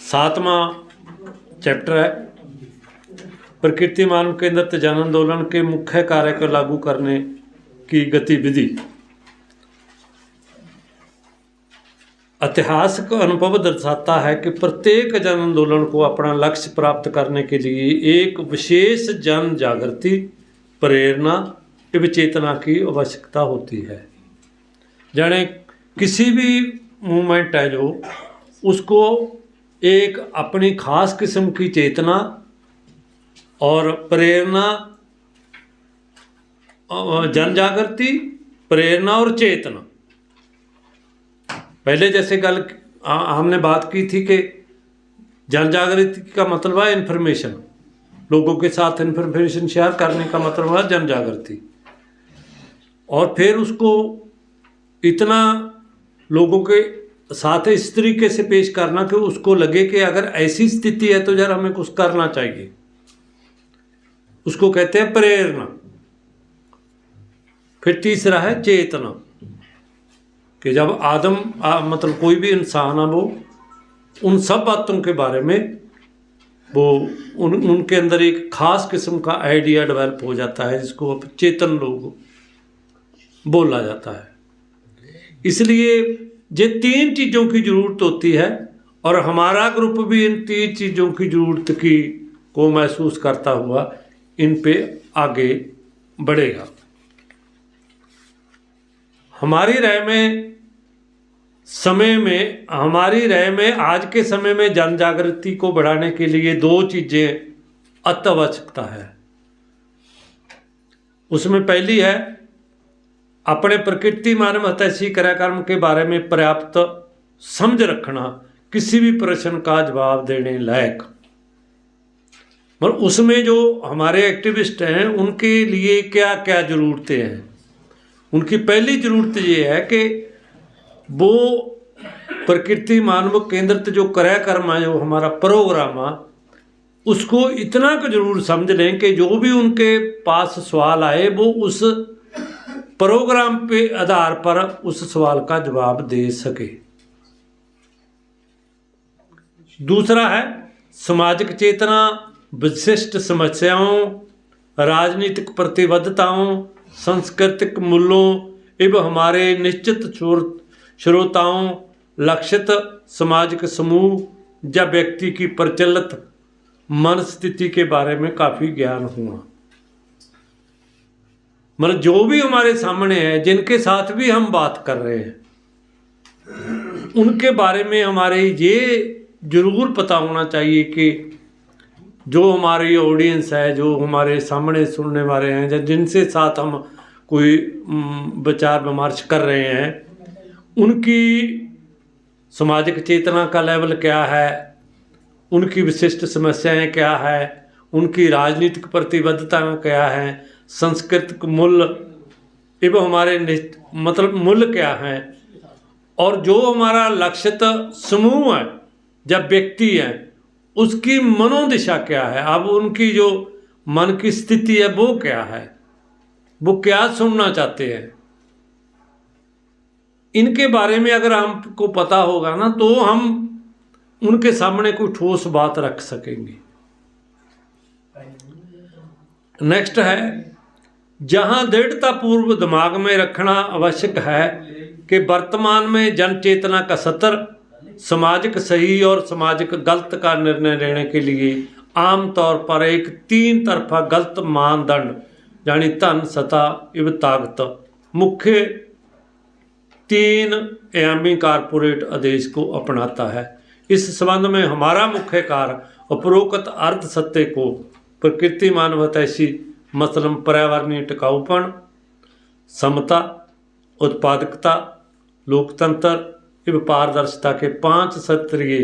7वां chapter है प्रकृति मानव केंद्रित जन आंदोलन के मुख्य कार्य को लागू करने की गतिविधि। ऐतिहासिक अनुभव दर्शाता है कि प्रत्येक जन आंदोलन को अपना लक्ष्य प्राप्त करने के लिए एक विशेष जन जागृति, प्रेरणा एवं चेतना की आवश्यकता होती है। जाने किसी भी मूवमेंट है जो उसको एक अपनी खास किस्म की चेतना और प्रेरणा, जन जागृति, प्रेरणा और चेतना। पहले जैसे हमने बात की थी कि जन जागृति का मतलब है इन्फॉर्मेशन, लोगों के साथ इन्फॉर्मेशन शेयर करने का मतलब है जन जागृति। और फिर उसको इतना लोगों के साथ इस तरीके से पेश करना कि उसको लगे कि अगर ऐसी स्थिति है तो यार हमें कुछ करना चाहिए, उसको कहते हैं प्रेरणा। फिर तीसरा है चेतना, कि जब मतलब कोई भी इंसान है वो उन सब बातों के बारे में वो उनके अंदर एक खास किस्म का आइडिया डेवलप हो जाता है, जिसको चेतन लोग बोला जाता है। इसलिए ये 3 चीज़ों की ज़रूरत होती है और हमारा ग्रुप भी इन 3 चीज़ों की ज़रूरत को महसूस करता हुआ इन पे आगे बढ़ेगा। हमारी राय में आज के समय में जन जागृति को बढ़ाने के लिए 2 चीज़ें अति आवश्यकता है। उसमें पहली है अपने प्रकृति मानव हितैषी कार्यक्रम के बारे में पर्याप्त समझ रखना, किसी भी प्रश्न का जवाब देने लायक। और उसमें जो हमारे एक्टिविस्ट हैं उनके लिए क्या क्या ज़रूरतें हैं। उनकी पहली ज़रूरत ये है कि वो प्रकृति मानव केंद्रित जो कार्यक्रम है, जो हमारा प्रोग्राम है, उसको इतना को जरूर समझ लें कि जो भी उनके पास सवाल आए वो उस प्रोग्राम पे आधार पर उस सवाल का जवाब दे सके। दूसरा है सामाजिक चेतना, विशिष्ट समस्याओं, राजनीतिक प्रतिबद्धताओं, सांस्कृतिक मूल्यों एवं हमारे निश्चित श्रोताओं, लक्षित सामाजिक समूह या व्यक्ति की प्रचलित मनस्थिति के बारे में काफ़ी ज्ञान होना। मतलब जो भी हमारे सामने है, जिनके साथ भी हम बात कर रहे हैं, उनके बारे में हमारे ये जरूर पता होना चाहिए कि जो हमारी ऑडियंस है, जो हमारे सामने सुनने वाले हैं, या जिनसे साथ हम कोई विचार विमर्श कर रहे हैं, उनकी सामाजिक चेतना का लेवल क्या है, उनकी विशिष्ट समस्याएं क्या है, उनकी राजनीतिक प्रतिबद्धता क्या है, सांस्कृतिक मूल्य एवं हमारे मतलब मूल्य क्या है, और जो हमारा लक्षित समूह है जब व्यक्ति है उसकी मनोदिशा क्या है, अब उनकी जो मन की स्थिति है वो क्या है, वो क्या सुनना चाहते हैं। इनके बारे में अगर हमको पता होगा ना तो हम उनके सामने कोई ठोस बात रख सकेंगे। नेक्स्ट है जहां दृढ़ता पूर्व दिमाग में रखना आवश्यक है कि वर्तमान में जन चेतना का स्तर सामाजिक सही और सामाजिक गलत का निर्णय लेने के लिए आमतौर पर एक 3 तरफा गलत मानदंड यानी धन, सत्ता एवं ताकत मुख्य 3 आयामी कारपोरेट आदेश को अपनाता है। इस संबंध में हमारा मुख्य कार्य उपरोक्त अर्ध सत्य को प्रकृति मानव हितैषी मसलन पर्यावरणीय टिकाऊपन, समता, उत्पादकता, लोकतंत्र एवं पारदर्शिता के 5 स्तरीय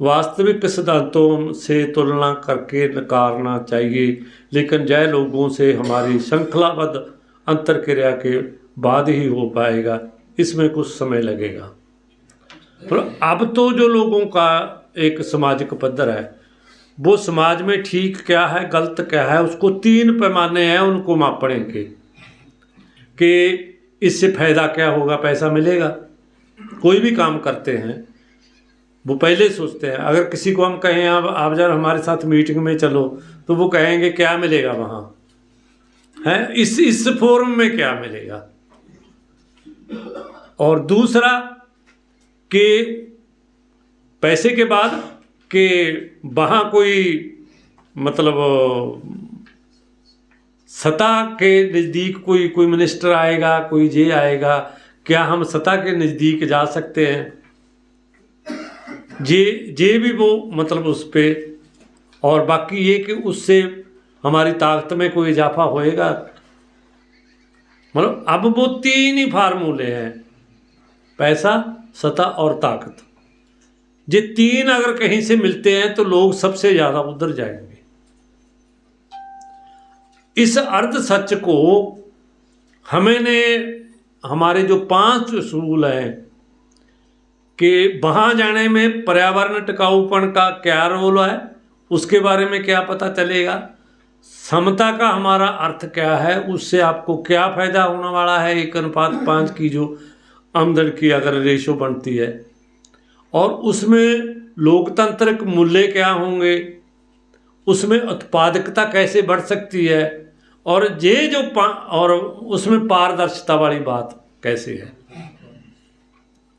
वास्तविक सिद्धांतों से तुलना करके नकारना चाहिए, लेकिन जय लोगों से हमारी श्रृंखलाबद्ध अंतरक्रिया के बाद ही हो पाएगा। इसमें कुछ समय लगेगा। तो अब तो जो लोगों का एक सामाजिक पद्धर है, वो समाज में ठीक क्या है, गलत क्या है, उसको 3 पैमाने हैं उनको मापने के कि इससे फायदा क्या होगा, पैसा मिलेगा। कोई भी काम करते हैं वो पहले सोचते हैं। अगर किसी को हम कहें आप जरा हमारे साथ मीटिंग में चलो, तो वो कहेंगे क्या मिलेगा वहाँ, है इस फोरम में क्या मिलेगा। और दूसरा कि पैसे के बाद कि वहाँ कोई मतलब सत्ता के नज़दीक कोई मिनिस्टर आएगा, कोई जे आएगा, क्या हम सत्ता के नज़दीक जा सकते हैं? जे भी वो मतलब उस पर, और बाकी ये कि उससे हमारी ताकत में कोई इजाफा होएगा। मतलब अब वो 3 ही फार्मूले हैं, पैसा, सत्ता और ताकत। ये 3 अगर कहीं से मिलते हैं तो लोग सबसे ज़्यादा उधर जाएंगे। इस अर्ध सच को हमारे जो 5 उसूल हैं कि वहाँ जाने में पर्यावरण टिकाऊपन का क्या रोल है, उसके बारे में क्या पता चलेगा। समता का हमारा अर्थ क्या है, उससे आपको क्या फ़ायदा होने वाला है 1:5 की जो आमदन की अगर रेशो बनती है, और उसमें लोकतांत्रिक मूल्य क्या होंगे, उसमें उत्पादकता कैसे बढ़ सकती है, और और उसमें पारदर्शिता वाली बात कैसे है।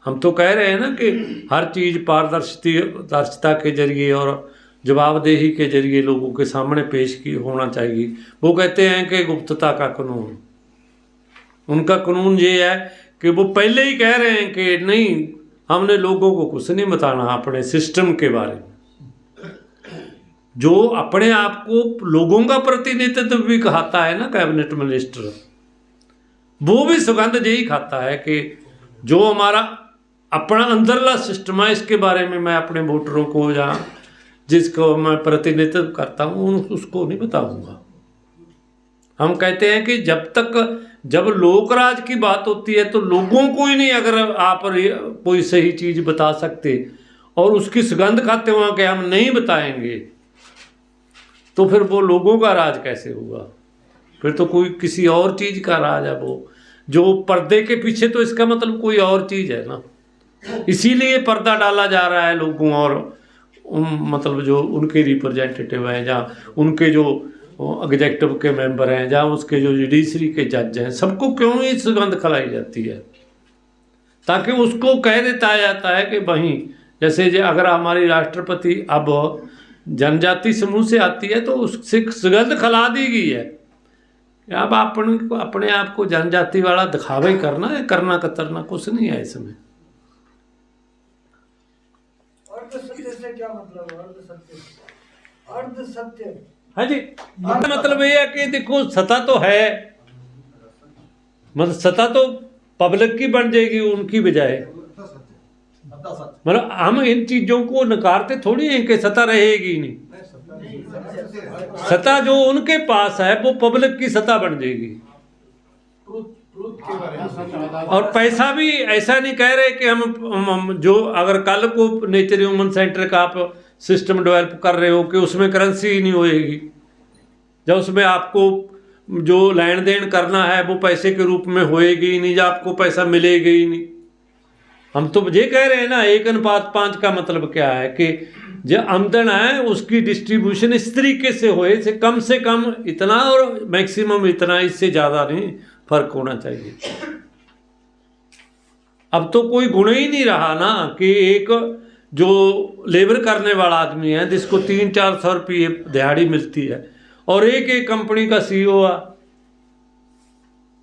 हम तो कह रहे हैं ना कि हर चीज़ पारदर्शिता के जरिए और जवाबदेही के जरिए लोगों के सामने पेश की होना चाहिए। वो कहते हैं कि गुप्तता का कानून, उनका कानून ये है कि वो पहले ही कह रहे हैं कि नहीं, हमने लोगों को कुछ नहीं बताना अपने सिस्टम के बारे में। जो अपने आप को लोगों का प्रतिनिधित्व भी कहता है ना कैबिनेट मिनिस्टर, वो भी सुगंध यही खाता है कि जो हमारा अपना अंदरला सिस्टम है, इसके बारे में मैं अपने वोटरों को या जिसको मैं प्रतिनिधित्व करता हूँ उसको नहीं बताऊंगा। हम कहते हैं कि जब लोकराज की बात होती है तो लोगों को ही नहीं अगर आप कोई सही चीज़ बता सकते और उसकी सुगंध खाते हुआ कि हम नहीं बताएंगे, तो फिर वो लोगों का राज कैसे होगा? फिर तो कोई किसी और चीज़ का राज है वो, जो पर्दे के पीछे, तो इसका मतलब कोई और चीज़ है ना। इसीलिए पर्दा डाला जा रहा है लोगों और मतलब जो उनके रिप्रेजेंटेटिव हैं, जहाँ उनके जो एग्जेक्टिव के मेंबर हैं, जहाँ उसके जो जुडिशरी के जज हैं, सबको क्यों ही सुगंध खिलाई जाती है? ताकि उसको कह देता जाता है कि वहीं जैसे अगर हमारी राष्ट्रपति अब जनजाति समूह से आती है तो उससे सुगंध खिला दी गई है। अब अपने आप को जनजाति वाला दिखावा ही करना है, करना कतरना कुछ नहीं है इसमें। अर्ध सत्य से क्या मतलब? अर्ध सत्य हाँ जी, मतलब ये है कि देखो सत्ता तो है, मतलब सत्ता तो पब्लिक की बन जाएगी उनकी बजाय। मतलब हम इन चीजों को नकारते थोड़ी हैं कि सत्ता रहेगी नहीं। सत्ता जो उनके पास है वो पब्लिक की सत्ता बन जाएगी। और पैसा भी ऐसा नहीं कह रहे कि हम जो अगर कल को नेचर ह्यूमन सेंटर का आप सिस्टम डेवलप कर रहे हो कि उसमें करेंसी ही नहीं होएगी, जब उसमें आपको जो लेन देन करना है वो पैसे के रूप में होएगी ही नहीं, जब आपको पैसा मिलेगा ही नहीं। हम तो ये कह रहे हैं ना 1:5 का मतलब क्या है कि जो आमदन है उसकी डिस्ट्रीब्यूशन इस तरीके से होए से कम इतना और मैक्सिमम इतना, इससे ज़्यादा नहीं फर्क होना चाहिए। अब तो कोई गुण ही नहीं रहा ना कि एक जो लेबर करने वाला आदमी है जिसको 300-400 रुपये दिहाड़ी मिलती है और एक कंपनी का CEO है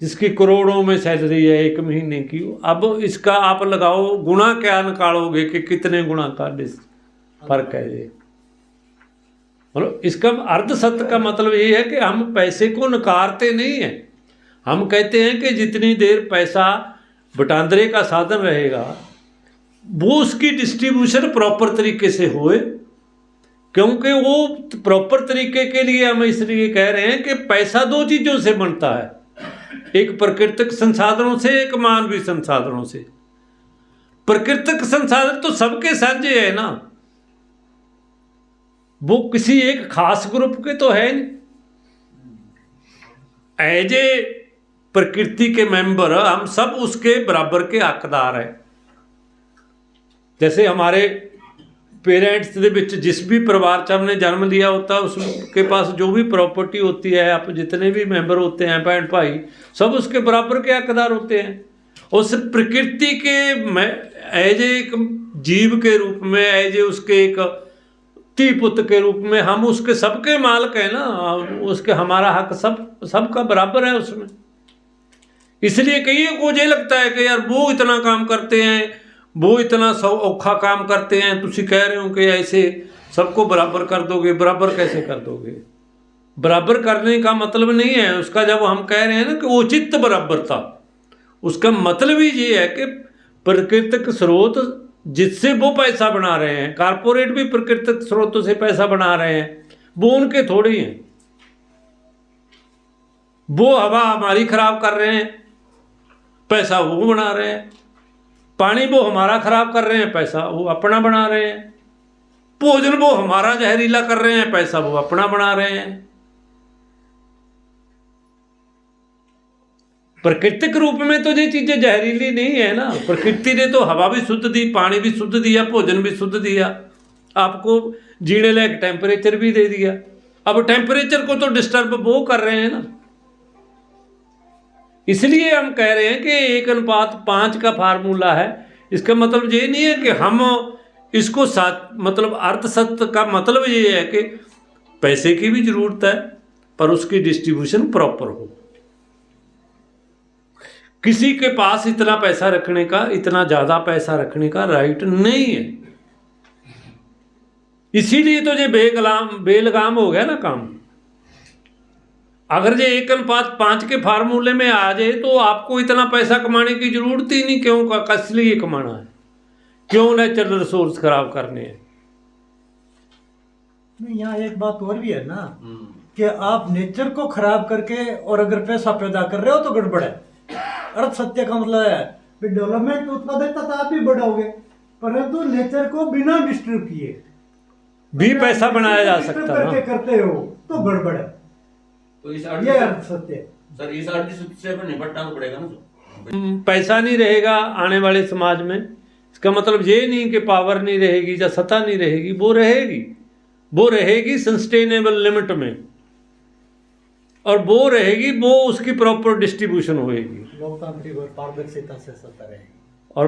जिसकी करोड़ों में सैलरी है 1 महीने की। अब इसका आप लगाओ गुणा क्या निकालोगे कि कितने गुणा का फर्क है ये। मतलब इसका अर्ध सत्य का मतलब ये है कि हम पैसे को नकारते नहीं हैं। हम कहते हैं कि जितनी देर पैसा बटांदरे का साधन रहेगा वो उसकी डिस्ट्रीब्यूशन प्रॉपर तरीके से होए, क्योंकि वो प्रॉपर तरीके के लिए हम इसलिए कह रहे हैं कि पैसा 2 चीज़ों से बनता है, एक प्राकृतिक संसाधनों से, एक मानवीय संसाधनों से। प्राकृतिक संसाधन तो सबके साझे है ना, वो किसी एक खास ग्रुप के तो है नहीं। एज ए प्रकृति के मेंबर हम सब उसके बराबर के हकदार हैं। जैसे हमारे पेरेंट्स ਦੇ ਵਿੱਚ जिस भी परिवार च हमने जन्म लिया होता है उसके पास जो भी प्रॉपर्टी होती है, आप जितने भी मेंबर होते हैं बहन भाई सब उसके बराबर के हकदार होते हैं। उस प्रकृति के एज एक जीव के रूप में, एज उसके एक धी पुत्र के रूप में हम उसके सबके मालिक हैं ना, उसके हमारा हक सबका बराबर है उसमें। इसलिए कईयों को ये लगता है कि यार वो इतना काम करते हैं, वो इतना औखा काम करते हैं, तुसी कह रहे हो कि ऐसे सबको बराबर कर दोगे। बराबर कैसे कर दोगे? बराबर करने का मतलब नहीं है उसका, जब हम कह रहे हैं ना कि उचित बराबरता, उसका मतलब ही ये है कि प्राकृतिक स्रोत जिससे वो पैसा बना रहे हैं, कारपोरेट भी प्राकृतिक स्रोतों से पैसा बना रहे हैं, वो उनके थोड़ी हैं। वो हवा हमारी खराब कर रहे हैं, पैसा वो बना रहे हैं। पानी वो हमारा खराब कर रहे हैं, पैसा वो अपना बना रहे हैं। भोजन वो हमारा जहरीला कर रहे हैं, पैसा वो अपना बना रहे हैं। प्राकृतिक रूप में तो ये चीजें जहरीली नहीं है ना। प्रकृति ने तो हवा भी शुद्ध दी, पानी भी शुद्ध दिया, भोजन भी शुद्ध दिया, आपको जीने लायक टेम्परेचर भी दे दिया। अब टेम्परेचर को तो डिस्टर्ब वो कर रहे हैं ना। इसलिए हम कह रहे हैं कि 1:5 का फार्मूला है। इसका मतलब ये नहीं है कि हम इसको मतलब अर्ध सत्य का मतलब ये है कि पैसे की भी जरूरत है पर उसकी डिस्ट्रीब्यूशन प्रॉपर हो। किसी के पास इतना पैसा रखने का, इतना ज्यादा पैसा रखने का राइट नहीं है। इसीलिए तो ये बेलगाम हो गया ना काम। अगर ये 1:5 के फार्मूले में आ जाए तो आपको इतना पैसा कमाने की जरूरत ही नहीं। क्यों का किस लिए कमाना है? क्यों नेचुरल रिसोर्स खराब करने हैं? नहीं, यहाँ एक बात और भी है ना कि आप नेचर को खराब करके और अगर पैसा पैदा कर रहे हो तो गड़बड़ है। अर्थ सत्य का मतलब है डेवलपमेंट, उत्पादकता तो आप ही बढ़ाओगे, परंतु नेचर को बिना डिस्टर्ब किए भी पैसा बनाया जा सकता है करके करते हो तो गड़बड़ है। तो इस ये अर्थ सत्य है सर, इस आर्थिक स्थिति से हमें निपटना तो पड़ेगा ना सर। पैसा नहीं रहेगा आने वाले समाज में, इसका मतलब ये नहीं कि पावर नहीं रहेगी या सत्ता नहीं रहेगी। वो रहेगी सस्टेनेबल लिमिट में, और वो रहेगी, वो उसकी प्रॉपर डिस्ट्रीब्यूशन होएगी, लोकतांत्रिक और पारदर्शिता से सत्ता रहेगी। और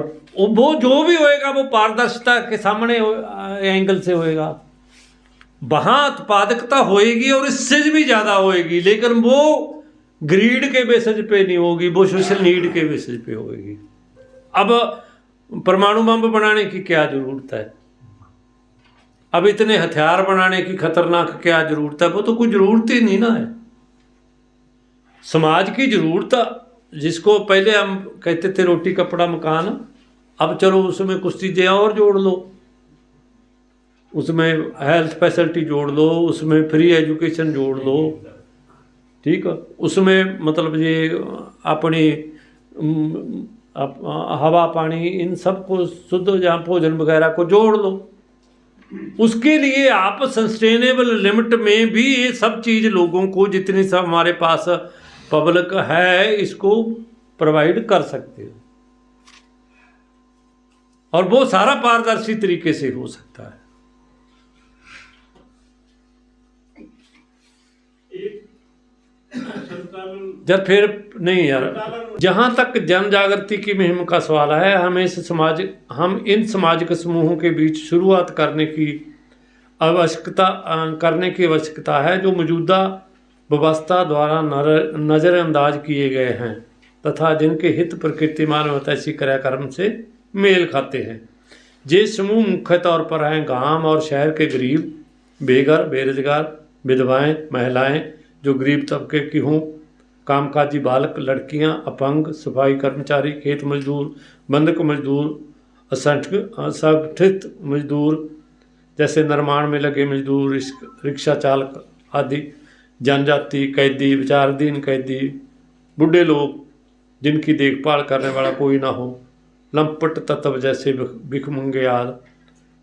वो जो भी होएगा वो पारदर्शिता के सामने एंगल से होएगा। वहां उत्पादकता होएगी और इससे भी ज्यादा होएगी, लेकिन वो ग्रीड के बेसिस पे नहीं होगी, वो सोशल नीड के बेसिस पे होएगी। अब परमाणु बम बनाने की क्या जरूरत है? अब इतने हथियार बनाने की खतरनाक क्या जरूरत है? वो तो कोई जरूरत ही नहीं ना है। समाज की जरूरत, जिसको पहले हम कहते थे रोटी कपड़ा मकान, अब चलो उसमें कुछ चीज़ें और जोड़ लो, उसमें हेल्थ फैसिलिटी जोड़ लो, उसमें फ्री एजुकेशन जोड़ लो, ठीक है, उसमें मतलब ये अपनी हवा पानी इन सब को शुद्ध, जहाँ भोजन वगैरह को जोड़ लो। उसके लिए आप सस्टेनेबल लिमिट में भी ये सब चीज़ लोगों को, जितनी सब हमारे पास पब्लिक है, इसको प्रोवाइड कर सकते हो, और वो सारा पारदर्शी तरीके से हो सकता है। जब फिर नहीं यार, जहाँ तक जन जागृति की मुहिम का सवाल है, हम इन सामाजिक समूहों के बीच शुरुआत करने की आवश्यकता है जो मौजूदा व्यवस्था द्वारा नज़रअंदाज किए गए हैं तथा जिनके हित प्रकृति मानवतासी क्रियाक्रम से मेल खाते हैं। ये समूह मुख्य तौर पर हैं गांव और शहर के गरीब, बेघर, बेरोजगार, विधवाएं, महिलाएं जो गरीब तबके की हों, कामकाजी बालक, लड़कियां, अपंग, सफाई कर्मचारी, खेत मजदूर, बंधक मजदूर, असंगठित मजदूर जैसे निर्माण में लगे मजदूर, रिक्शा चालक आदि, जनजाति, कैदी, विचाराधीन कैदी, बूढ़े लोग जिनकी देखभाल करने वाला कोई ना हो, लंपट तत्व जैसे भिखमंगे आदि,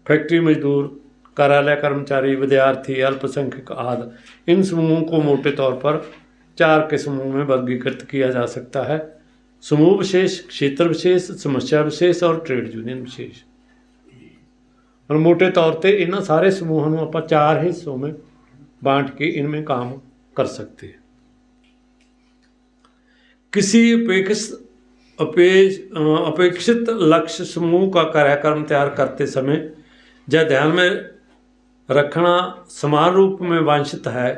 फैक्ट्री मजदूर, कार्यालय कर्मचारी, विद्यार्थी, अल्पसंख्यक आदि। इन समूहों को मोटे तौर पर 4 के समूह में वर्गीकृत किया जा सकता है: समूह विशेष, क्षेत्र विशेष, समस्या विशेष और ट्रेड यूनियन विशेष। और मोटे तौर पे इन्हां सारे समूहों ਨੂੰ ਆਪਾਂ 4 हिस्सों में बांट के इनमें काम कर सकते हैं। किसी अपेक्षित लक्ष्य समूह का कार्यक्रम तैयार करते समय यह ध्यान में रखना समान रूप में वांछित है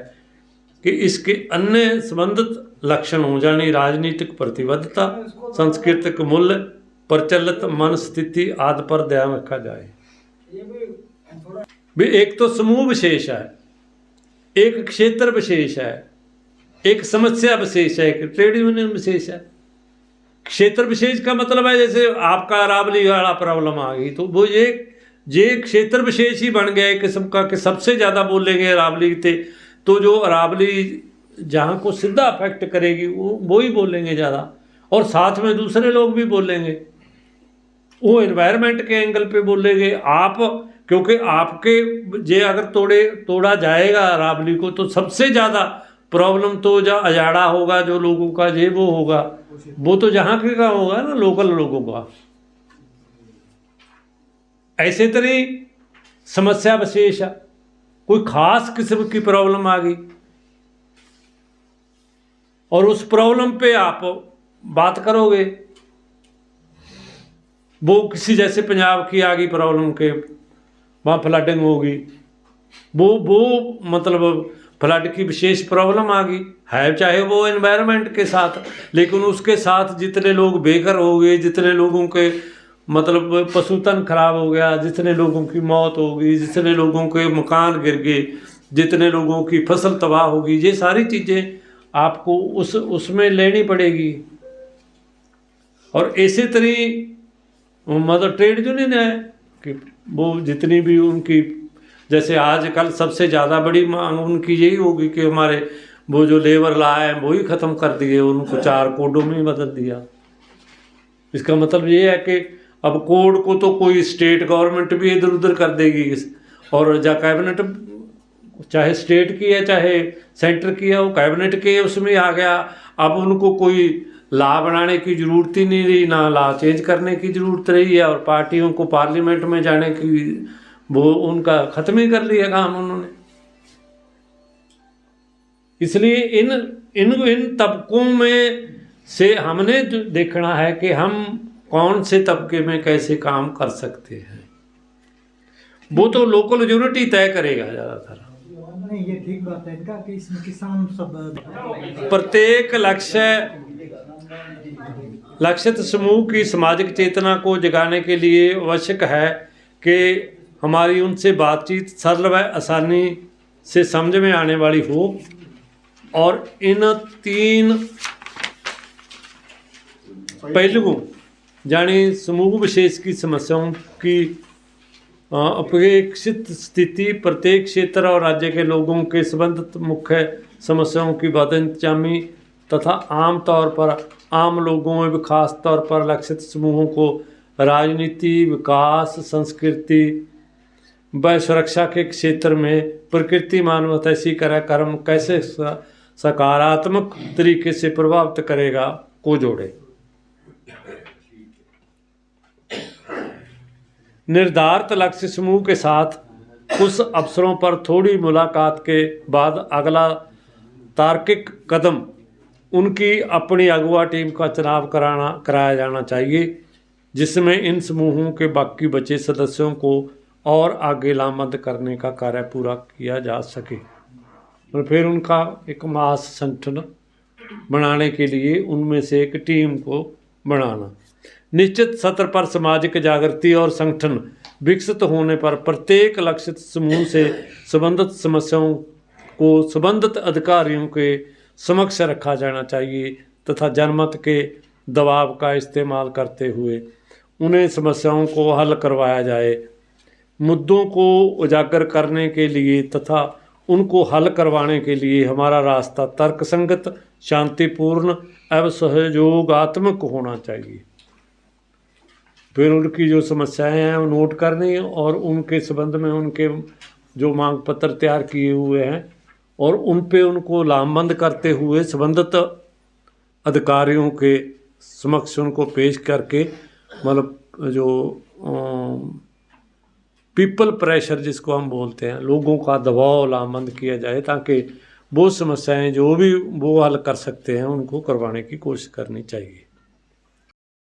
कि इसके अन्य संबंधित लक्षण हो, यानी राजनीतिक प्रतिबद्धता, सांस्कृतिक मूल्य, प्रचलित मन स्थिति आदि पर ध्यान रखा जाए। भी एक तो समूह विशेष है, एक क्षेत्र विशेष है, एक समस्या विशेष है, एक ट्रेड यूनियन विशेष है। क्षेत्र विशेष का मतलब है जैसे आपका अरावली वाला प्रॉब्लम आ गई तो वो ये क्षेत्र विशेष ही बन गया एक किस्म का कि सबसे ज़्यादा बोलेंगे अरावली थे, तो जो अरावली जहाँ को सीधा अफेक्ट करेगी वो ही बोलेंगे ज़्यादा, और साथ में दूसरे लोग भी बोलेंगे, वो एनवायरनमेंट के एंगल पे बोलेंगे आप, क्योंकि आपके ये अगर तोड़ा जाएगा अरावली को तो सबसे ज़्यादा प्रॉब्लम तो जो अजाड़ा होगा, जो लोगों का ये वो होगा, वो तो जहाँ के का होगा ना, लोकल लोगों का। ऐसे तरह समस्या विशेष है, कोई खास किस्म की प्रॉब्लम आ गई और उस प्रॉब्लम पे आप बात करोगे, वो किसी जैसे पंजाब की आ गई प्रॉब्लम के वहाँ फ्लडिंग होगी, वो मतलब फ्लड की विशेष प्रॉब्लम आ गई है, चाहे वो एनवायरनमेंट के साथ, लेकिन उसके साथ जितने लोग बेघर हो गए, जितने लोगों के मतलब पशुधन खराब हो गया, जितने लोगों की मौत हो गई, जितने लोगों के मकान गिर गए, जितने लोगों की फसल तबाह होगी, ये सारी चीज़ें आपको उसमें लेनी पड़ेगी। और इसी तरह मतलब ट्रेड यूनियन है कि वो जितनी भी उनकी, जैसे आजकल सबसे ज़्यादा बड़ी मांग उनकी यही होगी कि हमारे वो जो लेबर लॉ है वही ख़त्म कर दिए, उनको 4 कोडों में ही बदल दिया। इसका मतलब ये है कि अब कोड को तो कोई स्टेट गवर्नमेंट भी इधर उधर कर देगी, और जा कैबिनेट चाहे स्टेट की है चाहे सेंटर की है, वो कैबिनेट के उसमें आ गया। अब उनको कोई लॉ बनाने की ज़रूरत ही नहीं रही, ना लॉ चेंज करने की ज़रूरत रही है, और पार्टियों को पार्लियामेंट में जाने की वो उनका ख़त्म ही कर लिया काम उन्होंने। इसलिए इन तबकों में से हमने जो देखना है कि हम कौन से तबके में कैसे काम कर सकते हैं, वो तो लोकल यूनिटी तय करेगा ज़्यादातर। नहीं, ये ठीक बात है इनका कि इसमें किसान सब प्रत्येक लक्षित समूह की सामाजिक चेतना को जगाने के लिए आवश्यक है कि हमारी उनसे बातचीत सरल व आसानी से समझ में आने वाली हो, और इन 3 पहलुओं यानी समूह विशेष की समस्याओं की अपेक्षित स्थिति, प्रत्येक क्षेत्र और राज्य के लोगों के संबंधित मुख्य समस्याओं की बदइंतजामी तथा आम तौर पर आम लोगों में खास तौर पर लक्षित समूहों को राजनीति, विकास, संस्कृति व सुरक्षा के क्षेत्र में प्रकृति मानवता ऐसी कार्यक्रम कैसे सकारात्मक तरीके से प्रभावित करेगा को जोड़े। निर्धारित लक्ष्य समूह के साथ कुछ अवसरों पर थोड़ी मुलाकात के बाद अगला तार्किक कदम उनकी अपनी अगुवा टीम का चुनाव कराया जाना चाहिए, जिसमें इन समूहों के बाकी बचे सदस्यों को और आगे लामबंद करने का कार्य पूरा किया जा सके, और फिर उनका एक मास संगठन बनाने के लिए उनमें से एक टीम को बनाना। निश्चित सत्र पर सामाजिक जागृति और संगठन विकसित होने पर प्रत्येक लक्षित समूह से संबंधित समस्याओं को संबंधित अधिकारियों के समक्ष रखा जाना चाहिए तथा जनमत के दबाव का इस्तेमाल करते हुए उन्हें समस्याओं को हल करवाया जाए। मुद्दों को उजागर करने के लिए तथा उनको हल करवाने के लिए हमारा रास्ता तर्कसंगत, शांतिपूर्ण एवं सहयोगात्मक होना चाहिए। फिर उनकी जो समस्याएं हैं वो नोट करनी और उनके संबंध में उनके जो मांग पत्र तैयार किए हुए हैं और उन पे उनको लामबंद करते हुए संबंधित अधिकारियों के समक्ष उनको पेश करके मतलब जो पीपल प्रेशर जिसको हम बोलते हैं, लोगों का दबाव लामबंद किया जाए ताकि वो समस्याएं जो भी वो हल कर सकते हैं उनको करवाने की कोशिश करनी चाहिए।